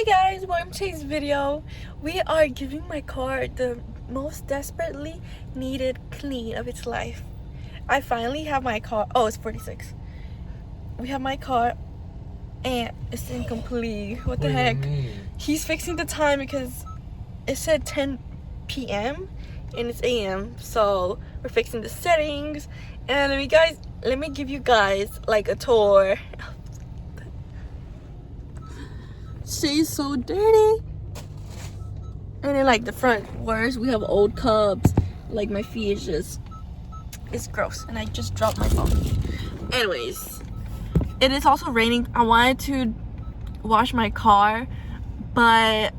Hey guys, welcome to today's video. We are giving my car the most desperately needed clean of its life. I finally have my car. Oh, it's 46. We have my car and it's incomplete. What the heck? He's fixing the time because it said 10 p.m. and it's a.m. So we're fixing the settings. And let me give you guys like a tour. She's so dirty. And then like the front worst, we have old cubs. Like my feet is just, it's gross. And I just dropped my phone. Anyways, it is also raining. I wanted to wash my car, but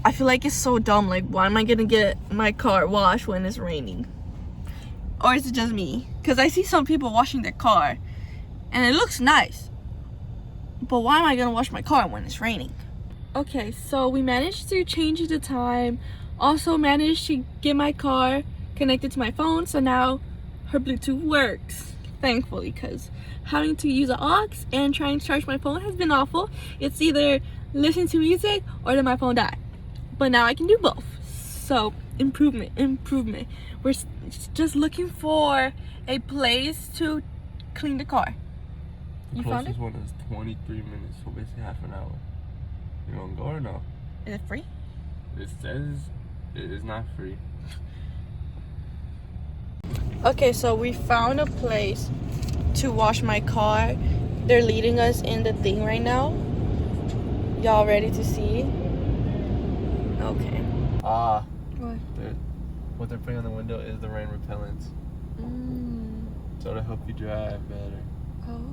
I feel like it's so dumb. Like, why am I gonna get my car washed when it's raining? Or is it just me? Because I see some people washing their car and it looks nice. But why am I gonna wash my car when it's raining? Okay, so we managed to change the time. Also managed to get my car connected to my phone, so now her Bluetooth works. Thankfully, because having to use an aux and trying to charge my phone has been awful. It's either listen to music or let my phone die. But now I can do both. So improvement. We're just looking for a place to clean the car. You found it? Closest one is 23 minutes, so basically half an hour. You gonna go or no? Is it free? It says it is not free. Okay, so we found a place to wash my car. They're leading us in the thing right now. Y'all ready to see? Okay. What they're putting on the window is the rain repellent. So to help you drive better. Oh.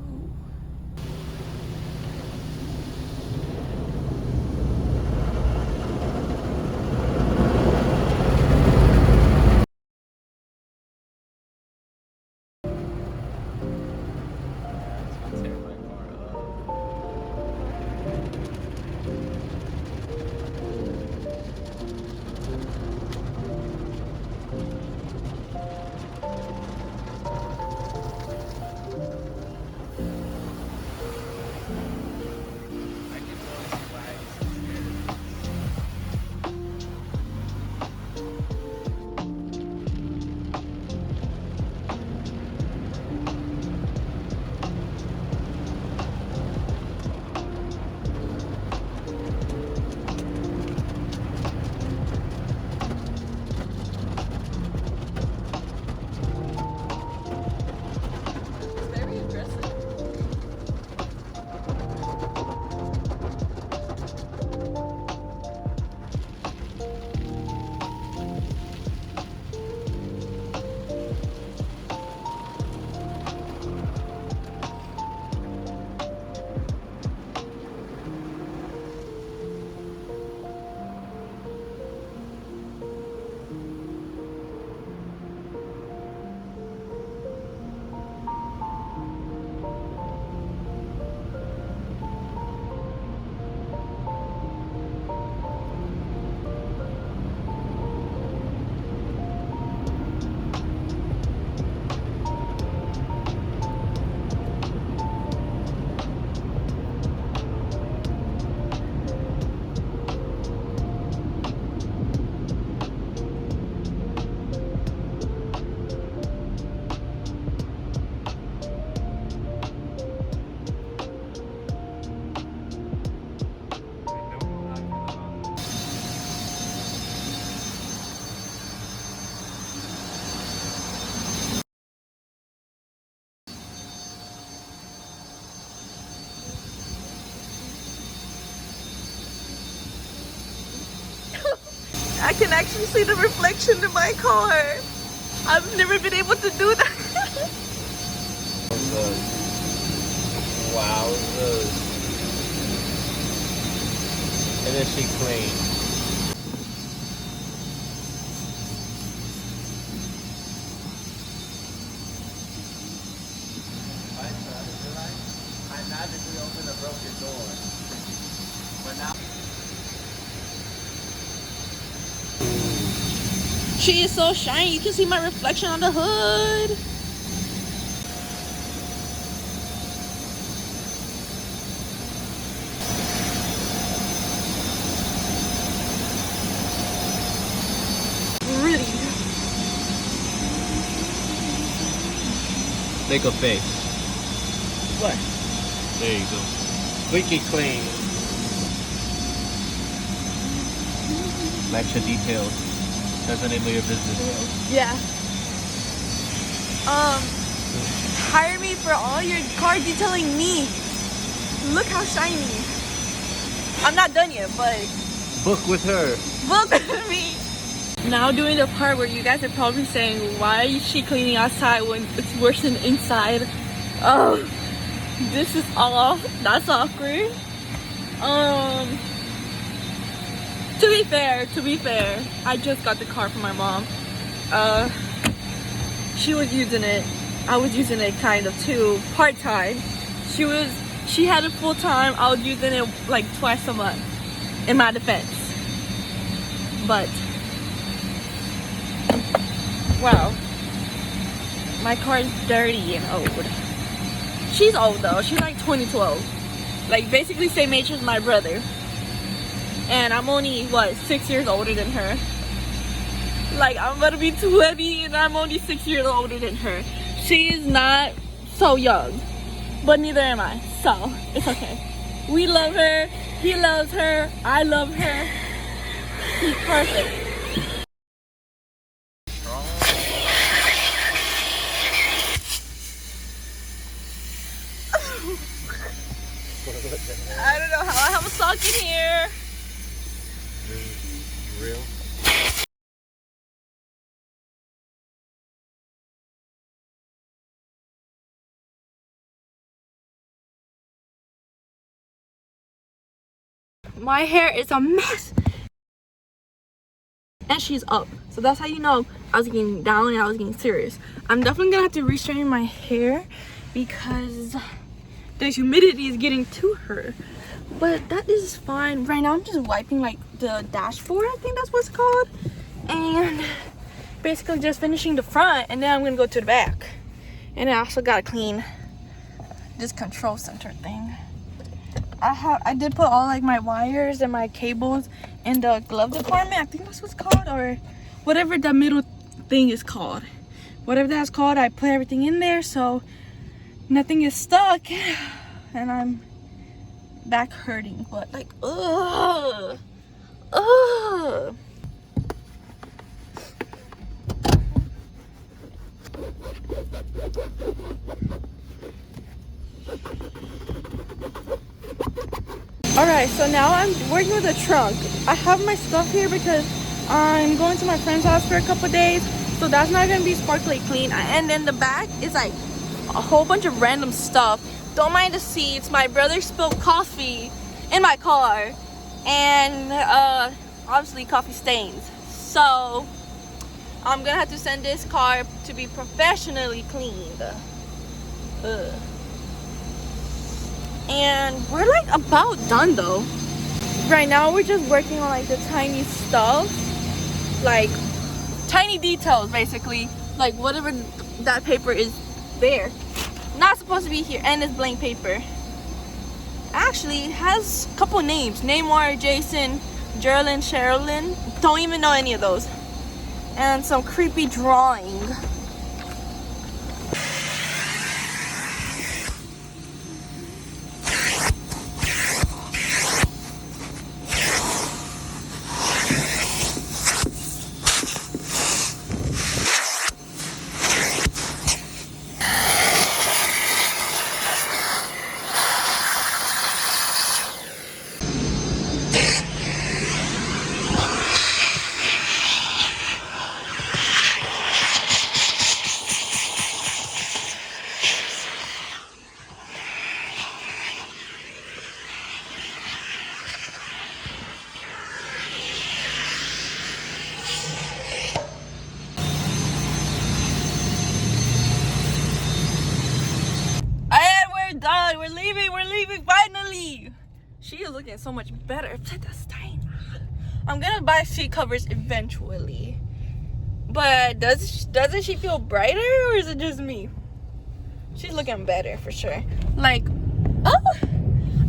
I can actually see the reflection in my car. I've never been able to do that. Wow. And then she cleaned. I magically opened a broken door. But now She is so shiny. You can see my reflection on the hood. Make a face. What? There you go. Squeaky clean. Extra details. That's the name of your business. Yeah. Hire me for all your car detailing needs. Look how shiny. I'm not done yet, but Book with her. look at me. Now doing the part where you guys are probably saying, why is she cleaning outside when it's worse than inside? Oh, this is off. That's awkward. To be fair, I just got the car from my mom. She was using it. I was using it kind of too, part-time. She had it full-time. I was using it like twice a month, in my defense. But, wow. My car is dirty and old. She's old though. She's like 2012. Like basically same age as my brother. And I'm only, what, 6 years older than her. Like, I'm gonna be 20 and I'm only 6 years older than her. She is not so young, but neither am I, so it's okay. We love her, he loves her, I love her. She's perfect. I don't know how I have a sock in here. Real? My hair is a mess. And she's up. So that's how you know I was getting down and I was getting serious. I'm definitely gonna have to restrain my hair because the humidity is getting to her. But that is fine. Right now I'm just wiping like the dashboard, I think that's what's called. And basically just finishing the front, and then I'm gonna go to the back. And I also gotta clean this control center thing. I did put all like my wires and my cables in the glove department. I think that's what's called, or whatever the middle thing is called. Whatever that's called, I put everything in there so nothing is stuck. And I'm back hurting, but like, ugh. Alright, so now I'm working with a trunk. I have my stuff here because I'm going to my friend's house for a couple days, so that's not going to be sparkly clean. And then the back is like a whole bunch of random stuff. Don't mind the seats. My brother spilled coffee in my car, and obviously coffee stains. So I'm going to have to send this car to be professionally cleaned. Ugh. And we're like about done though. Right now we're just working on like the tiny stuff, like tiny details basically, like whatever that paper is there, not supposed to be here. And it's blank paper. Actually it has a couple names: Neymar, Jason, Geraldine, Sherilyn. Don't even know any of those. And some creepy drawing. We're leaving finally. She is looking so much better. I'm gonna buy seat covers eventually, but doesn't she feel brighter, or is it just me? She's looking better for sure. Like, oh,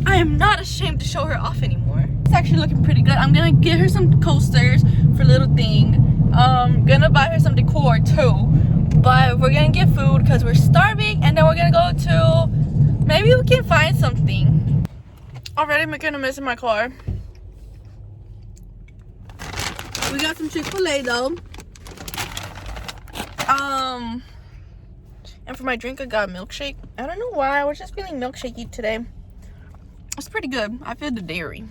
I am not ashamed to show her off anymore. It's actually looking pretty good. I'm gonna get her some coasters for little thing. Gonna buy her some decor too. But we're gonna get food because we're starving, and then we're gonna go to, maybe we can find something. Already making a mess in my car. We got some Chick-fil-A though. And for my drink I got a milkshake. I don't know why, I was just feeling milkshakey today. It's pretty good. I feel the dairy.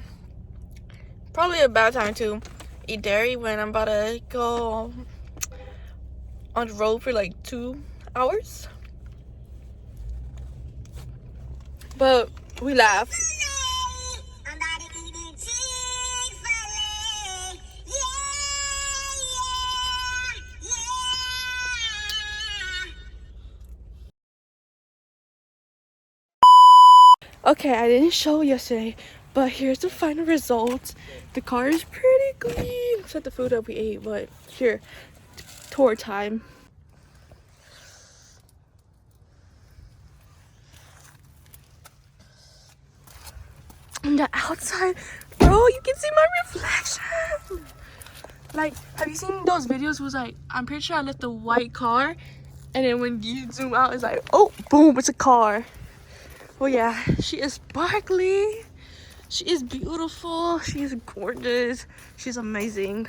Probably a bad time to eat dairy when I'm about to go on the road for like 2 hours. But we laugh. Okay, I didn't show yesterday, but here's the final results. The car is pretty clean, except the food that we ate, but here, tour time. On the outside, bro, you can see my reflection. Like, have you seen those videos? Was like, I'm pretty sure I left a white car, and then when you zoom out, it's like, oh, boom, it's a car. Well, yeah, she is sparkly. She is beautiful. She is gorgeous. She's amazing.